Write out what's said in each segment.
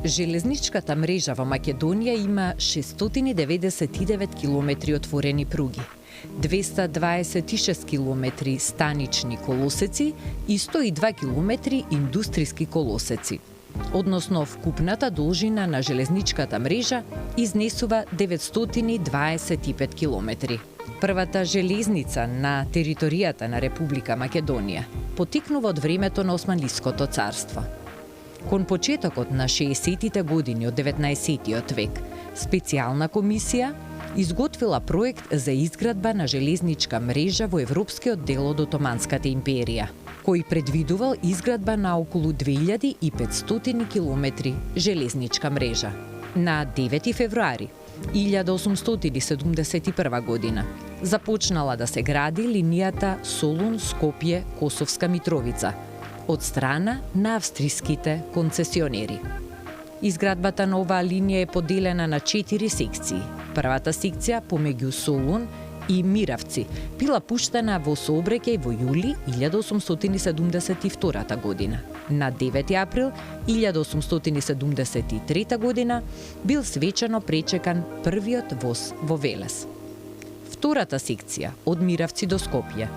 Железничката мрежа во Македонија има 699 километри отворени пруги, 226 километри станични колосеци и 102 километри индустријски колосеци. Односно, вкупната должина на железничката мрежа изнесува 925 километри. Првата железница на територијата на Република Македонија потикнува од времето на Османлиското царство. Кон почетокот на 60-тите години од 19-тиот век, специјална комисија изготвила проект за изградба на железничка мрежа во европскиот дел од Отоманската империја, кој предвидувал изградба на околу 2500 километри железничка мрежа. На 9 февруари 1871 година започнала да се гради линијата Солун-Скопје-Косовска Митровица од страна на австриските концесионери. Изградбата на оваа линија е поделена на 4 секции. Првата секција помеѓу Солун и Миравци била пуштена во сообраќај во јули 1872 година. На 9 април 1873 година бил свечено пречекан првиот воз во Велес. Втората секција од Миравци до Скопје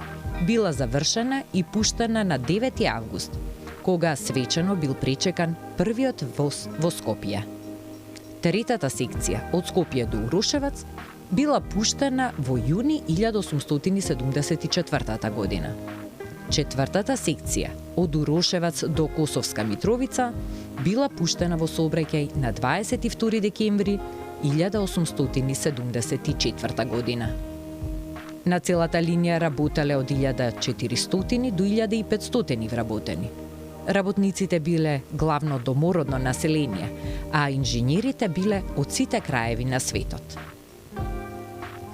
била завршена и пуштена на 9 август, кога свечено бил пречекан првиот воз во Скопје. Третата секција од Скопје до Урошевац била пуштена во јуни 1874 година. Четвртата секција од Урошевац до Косовска Митровица била пуштена во сообраќај на 22 декември 1874 година. На целата линија работеле од 1400 до 1500 вработени. Работниците биле главно домородно население, а инженерите биле од сите краеви на светот.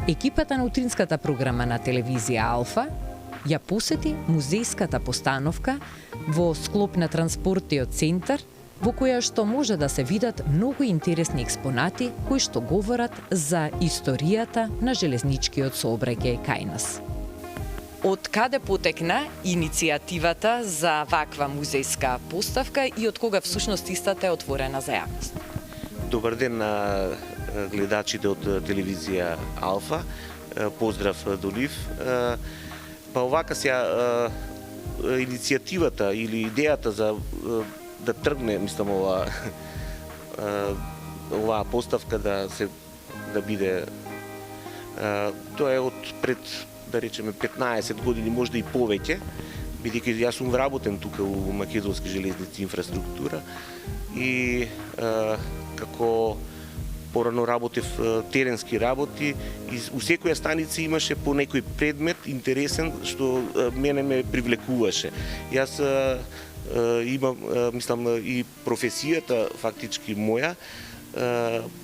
Екипата на утринската програма на телевизија Алфа ја посети музејската постановка во склоп на транспортниот центар, во која што може да се видат многу интересни експонати кои што говорат за историјата на железничкиот сообраќај кај нас. Од каде потекна иницијативата за ваква музејска поставка и од кога всушност истата е отворена за јавност? Добар ден на гледачите од телевизија Алфа. Поздрав до нив. Па овака сега иницијативата или идејата за да тргне, мислам, оваа поставка да биде, тоа е од пред, да речеме, 15 години, можда и повеќе, бидејќи јас сум вработен тука у Македонски железници инфраструктура и како порано работев теренски работи и у секоја станица имаше по некој предмет интересен што мене ме привлекуваше. Јас имам, мислам, и професијата фактички моја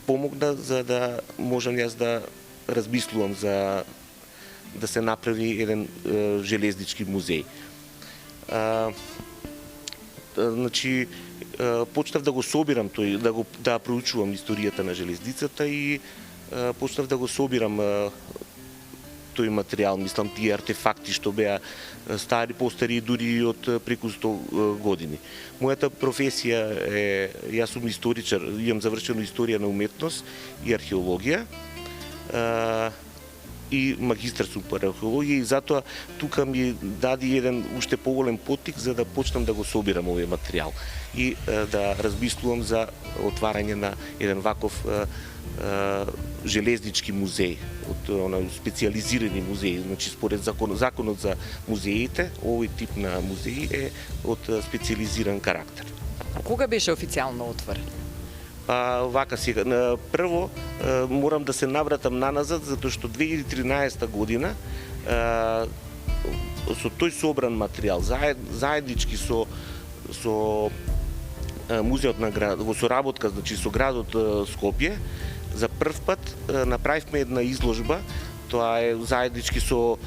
помогна за да можам јас да размислувам за да се направи еден железнички музеј. Значи, почнав да го собирам тој, да проучувам историјата на железницата и почнав да го собирам тој материјал, мислам, тие артефакти што беа стари, постари дури од преку 100 години. Мојата професија е, јас сум историчар, имам завршено историја на уметност и археологија, и магистар сум по археологија и затоа тука ми даде еден уште поголем поттик за да почнам да го собирам овој материјал и да размислувам за отварање на еден ваков железнички музеј, од специјализирани музеи. Значи, според законот за музеите, овој тип на музеи е од специјализиран карактер. Кога беше официјално отворен? Вака сега, прво морам да се навратам наназад, затоа што 2013 година со тој собран материјал, заеднички со музеот на град, во соработка, значи со градот Скопје, за прв пат направивме една изложба, тоа е заеднички со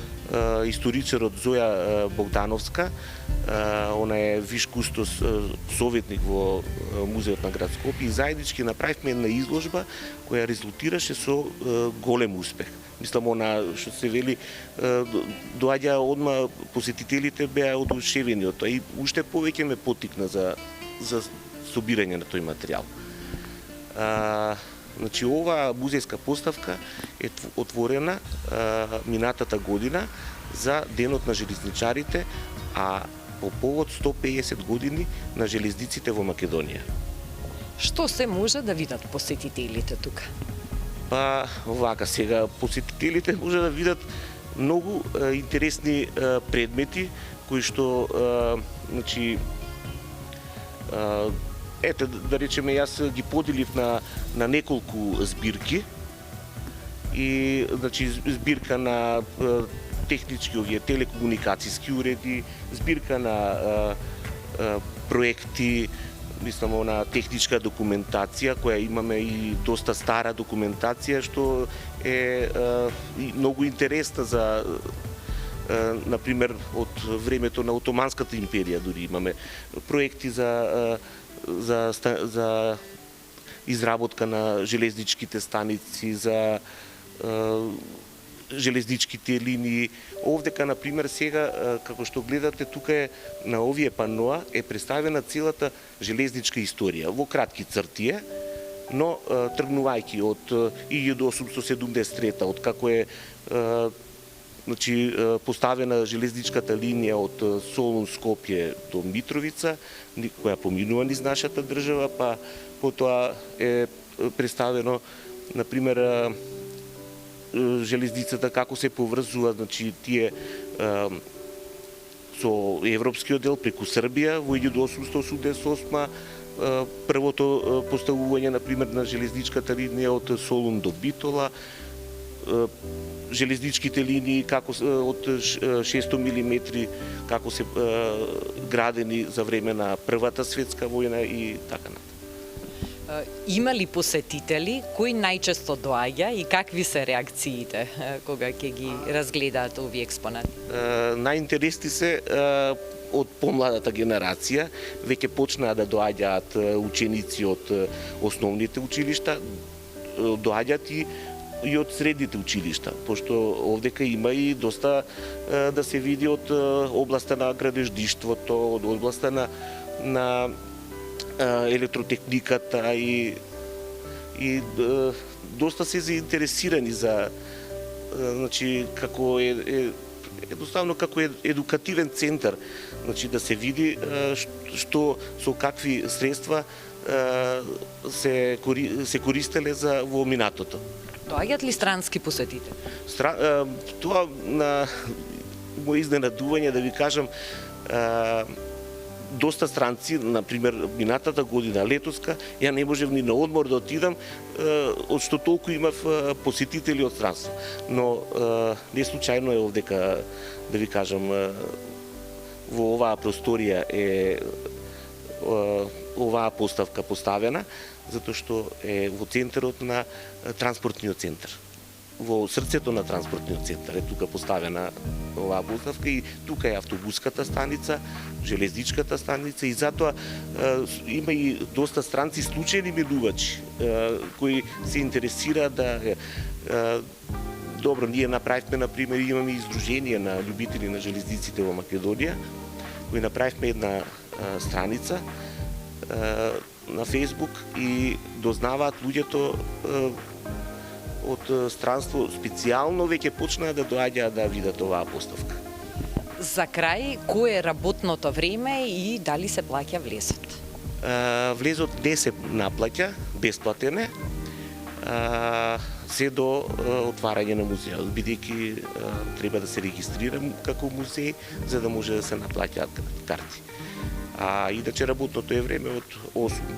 историчарот Зоја Богдановска, она е виш кустос советник во музеот на град Скопје и заеднички направивме една изложба која резултираше со голем успех. Мислам, она што се вели, доаѓа одма посетителите беа одушевени од тоа и уште повеќе ме поттикна за собирање на тој материјал. Значи, оваа музејска поставка е отворена минатата година за Денот на железничарите, а по повод 150 години на железниците во Македонија. Што се може да видат посетителите тука? Па, овака сега, посетителите може да видат многу интересни предмети кои што значи ете, да речеме, јас ги поделив на неколку збирки и значи збирка на технички овие телекомуникацијски уреди, збирка на проекти, мислам на техничка документација која имаме и доста стара документација што е многу интересна за например од времето на Отоманската империја, дури имаме проекти за изработка на железничките станици, за железничките линии. Овдека, например, сега, како што гледате, тука е на овие паноа е представена целата железничка историја во кратки црти, но тргнувајќи од 1873 од како е значи поставена железничката линија од Солун Скопје до Митровица, која поминува низ нашата држава, па потоа е представено, например, железницата како се поврзува, значи тие со европскиот дел преку Србија во 1888 првото поставување, например, на железничката линија од Солун до Битола, железничките линии како од 600 милиметри како се градени за време на Првата светска војна и така натаму. Има ли посетители кои најчесто доаѓа и какви се реакциите кога ќе ги разгледаат овие експонати? Најинтересни се од помладата генерација, веќе почнаа да доаѓаат ученици од основните училишта, доаѓаат и од средните училишта, пошто овдека има и доста да се види од областа на градежништвото, од областа на електротехниката и доста се заинтересирани за значи како едноставно како едукативен центар, значи да се види што со какви средства се користеле за во минатото. Доаѓаат ли странски посетители? Тоа на мој изненадување да ви кажам, доста странци, например, минатата година, летоска, ја не можев ни на одмор да отидам, од што толку имав посетители од странство. Но не случајно е овдека, да ви кажам, во оваа просторија е оваа поставка поставена, затоа што е во центарот на транспортниот центар. Во срцето на транспортниот центар е тука поставена оваа поставка и тука е автобуската станица, железничката станица и затоа има и доста странци случајни минувачи кои се интересираат да добро, ние направивме, например, имаме издружение на љубители на железниците во Македонија, кои направивме една страница на Фейсбук и дознаваат луѓето од странство специјално веќе почнаа да доаѓаат да видат оваа поставка. За крај, кој е работното време и дали се плаќа влезот? Влезот не се наплаќа, бесплатен е, се до отварање на музејот, бидејќи треба да се регистрира како музеј за да може да се наплаќаат карти. А иначе работното е време од 8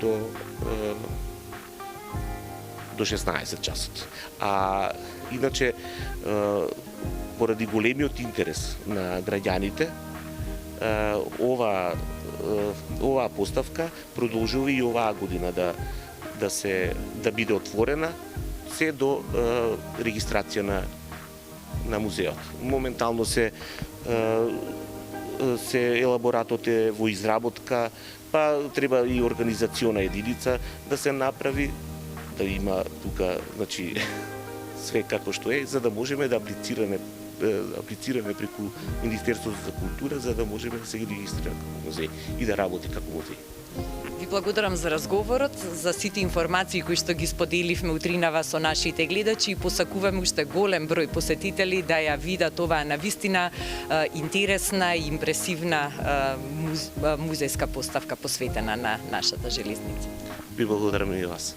до 16 часот. А иначе поради големиот интерес на граѓаните, оваа поставка продолжува и оваа година да биде отворена се до регистрација на музеот. Моментално се елаборатот е во изработка, па треба и организациона единица да се направи, да има тука, значи, све како што е, за да можеме да аплицираме преку Министерството за култура, за да можеме да се регистрира како музеј и да работи како музеј. Ви благодарам за разговорот, за сите информации кои што ги споделивме утринава со нашите гледачи и посакуваме уште голем број посетители да ја видат оваа навистина интересна и импресивна музејска поставка посветена на нашата железница. Ви благодарам и вас.